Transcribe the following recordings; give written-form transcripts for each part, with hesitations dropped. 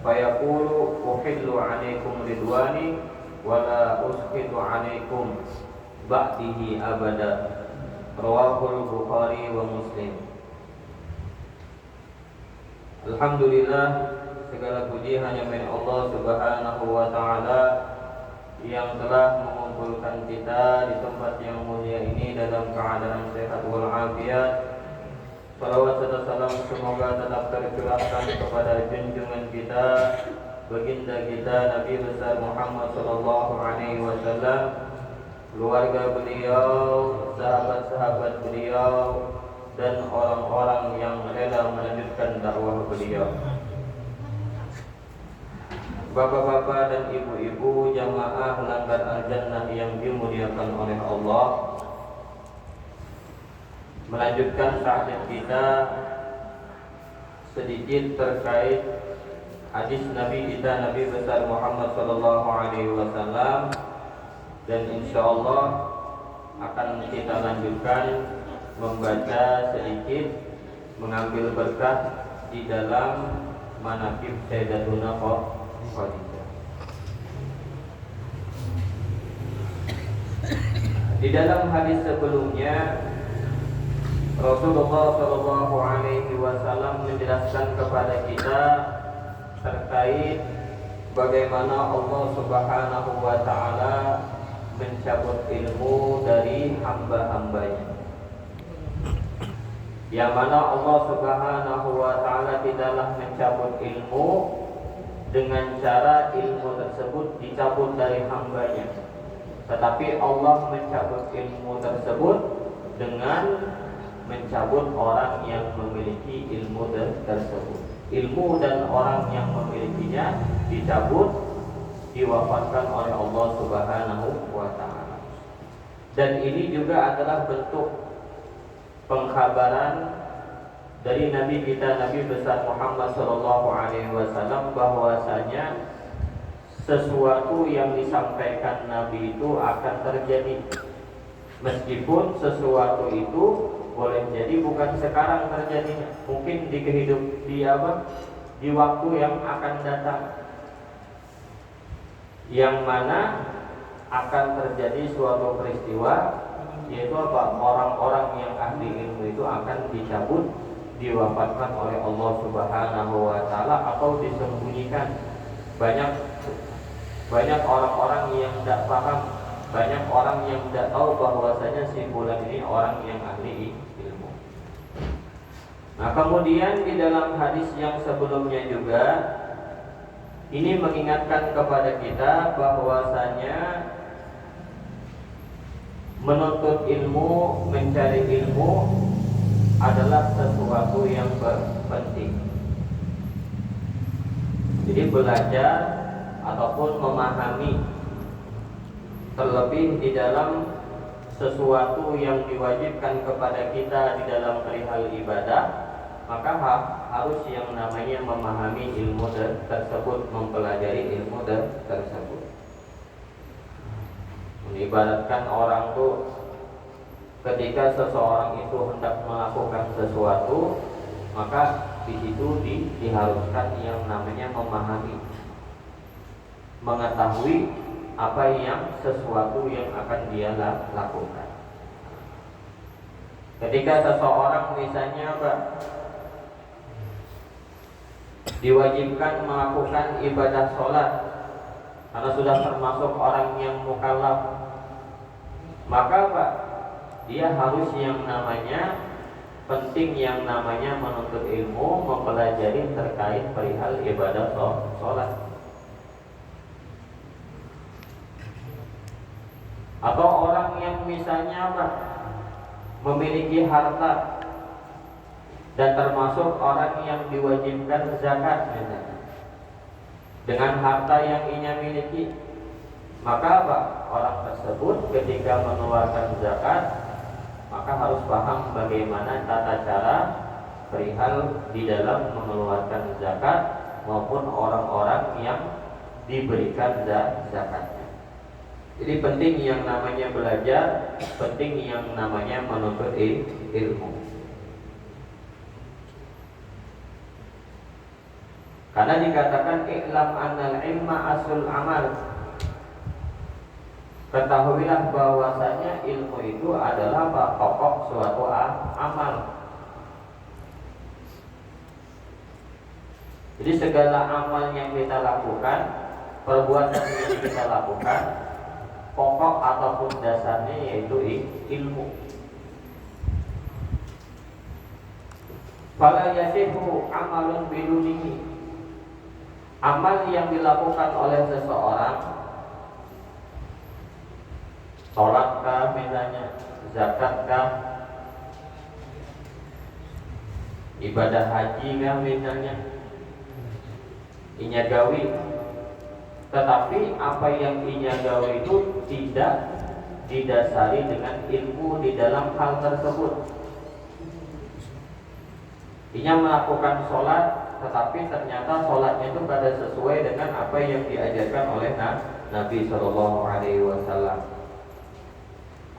fayaqulu uhillu 'alaikum ridwani wa la usqitu 'alaikum ba'dihi abada. Rawahul Bukhari wa Muslim. Alhamdulillah, segala puji hanya milik Allah Subhanahu wa taala yang telah mengumpulkan kita di tempat yang mulia ini dalam keadaan sehat wal afiat. Salawat serta salam semoga tetap tercurahkan kepada junjungan kita, baginda kita Nabi besar Muhammad sallallahu alaihi wasallam, keluarga beliau, sahabat-sahabat beliau, dan orang-orang yang rela melanjutkan dakwah beliau. Bapak-bapak dan ibu-ibu jamaah Langgar Al-Jannah yang dimuliakan oleh Allah, melanjutkan sahabat kita sedikit terkait hadis Nabi kita Nabi besar Muhammad sallallahu alaihi wasallam, dan insyaallah akan kita lanjutkan membaca sedikit, mengambil berkah di dalam manaqib Sayyidatuna Khadijah. Di dalam hadis sebelumnya Rasulullah Shallallahu Alaihi Wasallam menjelaskan kepada kita terkait bagaimana Allah Subhanahu Wa Taala mencabut ilmu dari hamba-hambanya, yang mana Allah Subhanahu Wa Taala tidaklah mencabut ilmu dengan cara ilmu tersebut dicabut dari hambanya, tetapi Allah mencabut ilmu tersebut dengan mencabut orang yang memiliki ilmu tersebut. Ilmu dan orang yang memilikinya dicabut, diwafatkan oleh Allah Subhanahu wa taala. Dan ini juga adalah bentuk pengkhabaran dari Nabi kita Nabi besar Muhammad sallallahu alaihi wasallam bahwasanya sesuatu yang disampaikan Nabi itu akan terjadi, meskipun sesuatu itu boleh jadi bukan sekarang terjadinya, mungkin di waktu yang akan datang, yang mana akan terjadi suatu peristiwa, yaitu apa? Orang-orang yang ahli ilmu itu akan dicabut, diwafatkan oleh Allah Subhanahu wa taala atau disembunyikan. Banyak orang-orang yang tidak paham, banyak orang yang tidak tahu bahwasanya si fulan ini orang yang ahli ilmu. Nah, kemudian di dalam hadis yang sebelumnya juga ini mengingatkan kepada kita bahwasanya menuntut ilmu, mencari ilmu adalah sesuatu yang penting. Jadi belajar ataupun memahami, terlebih di dalam sesuatu yang diwajibkan kepada kita di dalam perihal ibadah, maka harus yang namanya memahami ilmu tersebut, mempelajari ilmu tersebut. Ibaratkan orang tuh ketika seseorang itu hendak melakukan sesuatu, maka di situ diharuskan yang namanya memahami, mengetahui apa yang sesuatu yang akan dia lakukan. Ketika seseorang misalnya diwajibkan melakukan ibadah sholat karena sudah termasuk orang yang mukallaf, maka dia harus yang namanya penting yang namanya menuntut ilmu, mempelajari terkait perihal ibadah sholat. Atau orang yang misalnya memiliki harta dan termasuk orang yang diwajibkan zakat misalnya, dengan harta yang ia miliki, maka orang tersebut ketika mengeluarkan zakat maka harus paham bagaimana tata cara perihal di dalam mengeluarkan zakat maupun orang-orang yang diberikan zakatnya. Jadi penting yang namanya belajar, penting yang namanya menuntut ilmu. Karena dikatakan i'lam annal ilma asul amal. Ketahuilah bahwasanya ilmu itu adalah pokok suatu amal. Jadi segala amal yang kita lakukan, perbuatan yang kita lakukan, pokok ataupun dasarnya yaitu ilmu. Fala yasihu amalun bidunihi. Amal yang dilakukan oleh seseorang, sholatkah misalnya, zakatkah, ibadah haji kah misalnya, inyagawi, tetapi apa yang inyagawi itu tidak didasari dengan ilmu di dalam hal tersebut. Inya melakukan sholat, tetapi ternyata sholatnya itu pada sesuai dengan apa yang diajarkan oleh Nabi Shallallahu Alaihi Wasallam.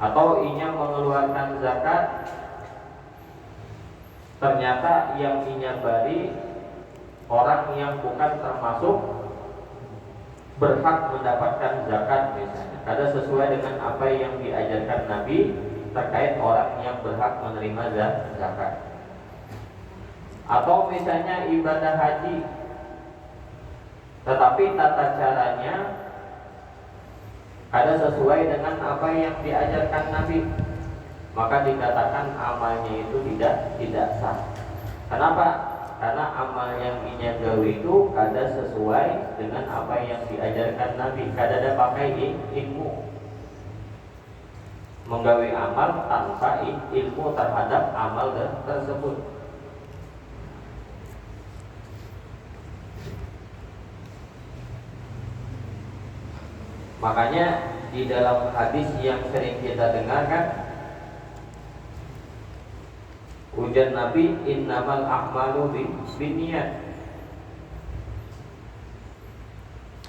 Atau inya mengeluarkan zakat, ternyata yang inya beri orang yang bukan termasuk berhak mendapatkan zakat misalnya, kada sesuai dengan apa yang diajarkan Nabi terkait orang yang berhak menerima zakat. Atau misalnya ibadah haji, tetapi tata caranya kada sesuai dengan apa yang diajarkan Nabi, maka dikatakan amalnya itu tidak sah. Kenapa? Karena amal yang inyagawi itu kada sesuai dengan apa yang diajarkan Nabi, kada ada pakai ilmu. Menggawi amal tanpa ilmu terhadap amal tersebut. Makanya di dalam hadis yang sering kita dengarkan, ujar Nabi, innamal a'malu binniyat.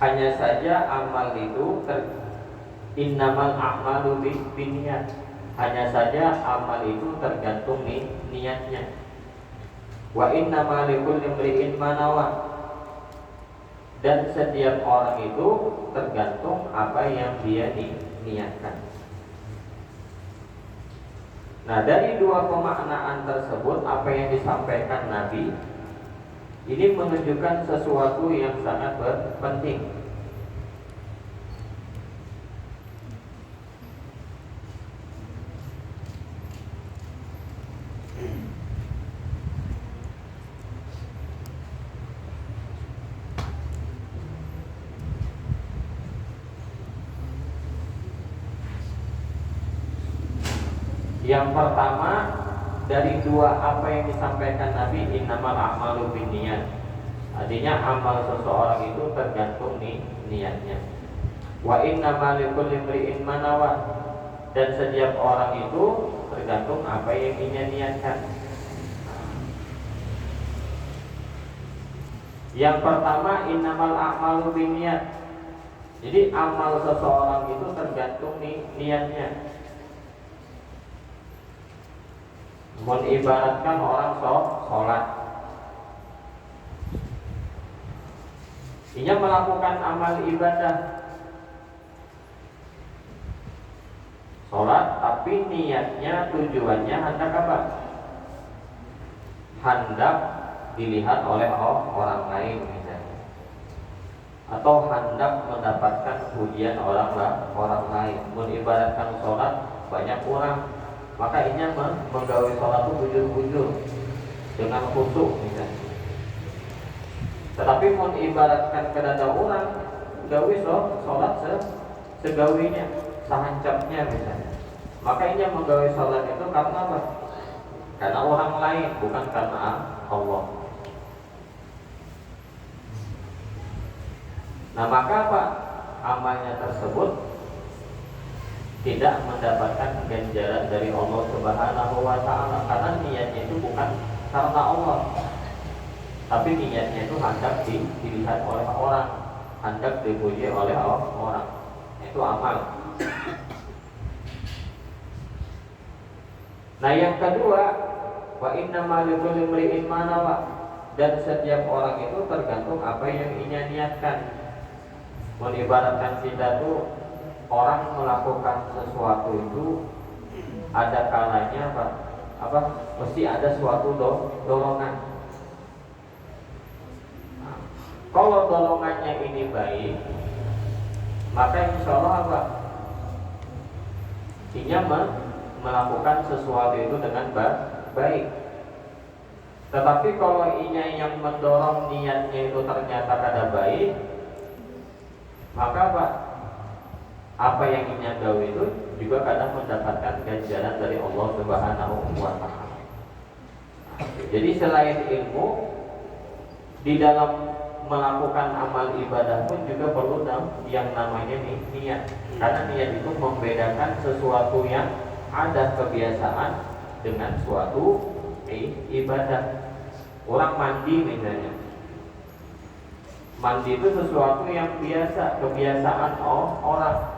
Hanya saja amal itu innamal a'malu binniyat. Hanya saja amal itu tergantung niatnya. Wa innamal likulli imri'in ma nawa. Dan setiap orang itu tergantung apa yang dia niatkan. Nah, dari dua pemaknaan tersebut, apa yang disampaikan Nabi ini menunjukkan sesuatu yang sangat penting. Yang pertama, dari dua apa yang disampaikan Nabi, innamal a'malu binniyat. Artinya amal seseorang itu tergantung niatnya. Wa innamal likulli imri'in ma nawa. Dan setiap orang itu tergantung apa yang dia niatkan. Yang pertama, innamal a'malu binniyat. Jadi amal seseorang itu tergantung niatnya. Mengibaratkan orang sholat, ia melakukan amal ibadah sholat, tapi niatnya, tujuannya hendak apa? Hendak dilihat oleh orang lain misalnya, atau hendak mendapatkan pujian orang lain. Mengibaratkan sholat, banyak orang, maka ini menggawe sholat itu bujur-bujur dengan khusyuk misalnya. Tetapi mau ibaratkan kepada orang, gawe sholat segawinya, sahancapnya misalnya. Maka ini menggawe sholat itu karena apa? Karena orang lain, bukan karena Allah. Nah, maka apa? Amalnya tersebut tidak mendapatkan ganjaran dari Allah Subhanahu wa Ta'ala, karena niatnya itu bukan karena Allah, tapi niatnya itu hendak dilihat oleh orang, hendak dipuji oleh orang. Itu amal. Nah, yang kedua, wa innamal likulli imri'in ma nawa. dan setiap orang itu tergantung apa yang ia niatkan. Mengibaratkan kita tuh orang melakukan sesuatu itu ada kalanya apa mesti ada suatu dorongan. Nah, kalau dorongannya ini baik, maka insya Allah apa? Ia melakukan sesuatu itu dengan baik. Tetapi kalau ia yang mendorong niatnya itu ternyata kada baik, maka apa yang ia gawe itu juga kadang mendapatkan ganjaran dari Allah Subhanahu wa Ta'ala. Jadi selain ilmu, di dalam melakukan amal ibadah pun juga perlu yang namanya niat. Karena niat itu membedakan sesuatu yang ada kebiasaan dengan suatu ibadah. Orang mandi misalnya, mandi itu sesuatu yang biasa, kebiasaan orang.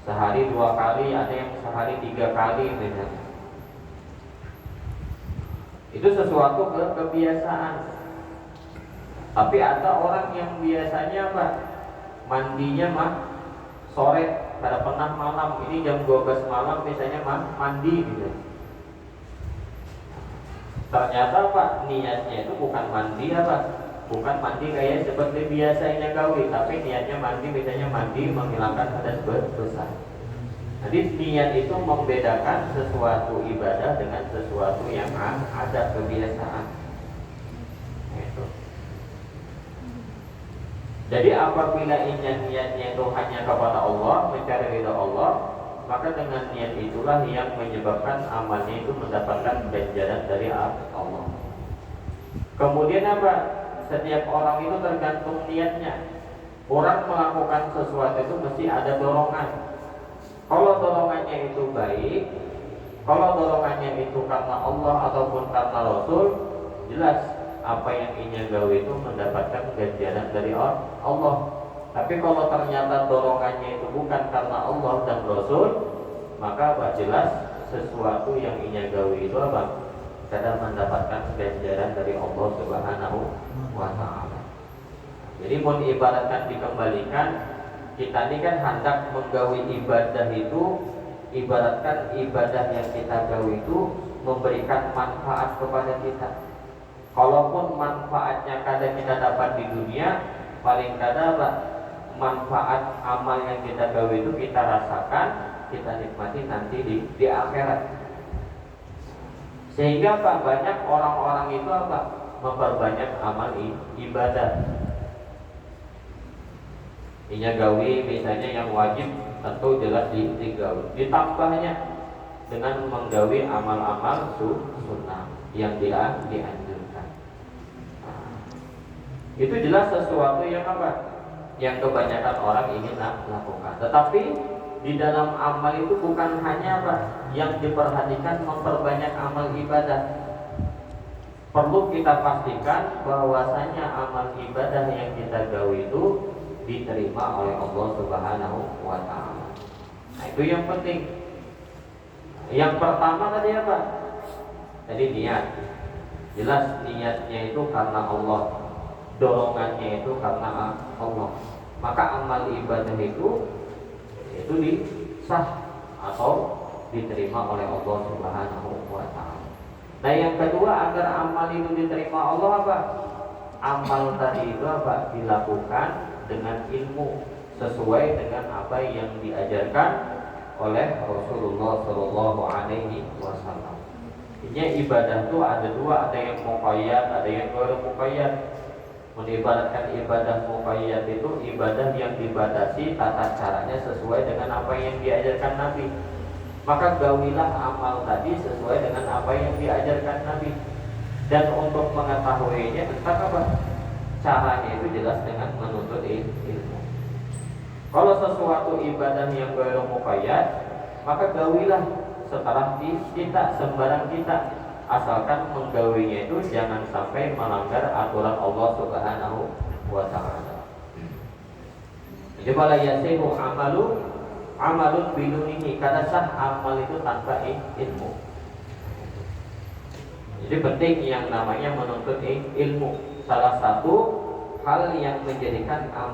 Sehari 2 kali, ada yang sehari 3 kali misalnya. Itu sesuatu kebiasaan. Tapi ada orang yang biasanya mandinya sore, kada pernah malam. Ini jam 12 malam misalnya mandi gitu. Ternyata niatnya itu bukan mandi bukan mandi kayak seperti biasanya gawe, tapi niatnya mandi misalnya mandi menghilangkan hadas besar. Jadi niat itu membedakan sesuatu ibadah dengan sesuatu yang ada kebiasaan. Itu. Jadi apabila niatnya itu hanya kepada Allah, mencari ridha Allah, maka dengan niat itulah yang menyebabkan amalnya itu mendapatkan ganjaran dari Allah. Kemudian setiap orang itu tergantung niatnya. Orang melakukan sesuatu itu mesti ada dorongan. Kalau dorongannya itu baik, kalau dorongannya itu karena Allah ataupun karena Rasul, jelas apa yang ia gawe itu mendapatkan ganjaran dari Allah. Tapi kalau ternyata dorongannya itu bukan karena Allah dan Rasul, maka jelas sesuatu yang ia gawe itu kadang mendapatkan ganjaran dari Allah Subhanahu wa Ta'ala. Jadi mau diibaratkan dikembalikan, kita ini kan hendak menggawi ibadah itu, ibaratkan ibadah yang kita gawi itu memberikan manfaat kepada kita. Kalaupun manfaatnya kadang kita dapat di dunia, paling kadang manfaat amal yang kita gawi itu kita rasakan, kita nikmati nanti di akhirat. Sehingga banyak orang-orang itu memperbanyak amal ibadah. Inya gawi misalnya yang wajib tentu jelas digawi. Ditambahnya dengan menggawi amal-amal sunnah yang dianjurkan. Itu jelas sesuatu yang yang kebanyakan orang ingin lakukan. Tetapi di dalam amal itu bukan hanya yang diperhatikan memperbanyak amal ibadah. Perlu kita pastikan bahwasanya amal ibadah yang kita gawi itu diterima oleh Allah Subhanahu wa Ta'ala. Nah, itu yang penting. Yang pertama tadi Tadi niat. Jelas niatnya itu karena Allah, dorongannya itu karena Allah. Maka amal ibadah itu disah atau diterima oleh Allah Subhanahu wa Ta'ala. Nah, yang kedua, agar amal itu diterima Allah amal tadi itu dilakukan dengan ilmu sesuai dengan apa yang diajarkan oleh Rasulullah Shallallahu Alaihi Wasallam. Ini ibadah itu ada dua, ada yang muqayyad, ada yang ghairu muqayyad. Menibaratkan ibadah muqayyad itu ibadah yang dibatasi tata caranya sesuai dengan apa yang diajarkan Nabi. Maka gawilah amal tadi sesuai dengan apa yang diajarkan Nabi. Dan untuk mengetahuinya tentang caranya itu jelas dengan menuntut ilmu. Kalau sesuatu ibadah yang ghairu muqayyad, maka gawilah setelah kita, sembarang kita, asalkan menggawinya itu jangan sampai melanggar aturan Allah Subhanahu wa Ta'ala. Jadi wala yasihu amalun bidunihi, karena sah amal itu tanpa ilmu. Jadi penting yang namanya menuntut ilmu. Salah satu hal yang menjadikan amal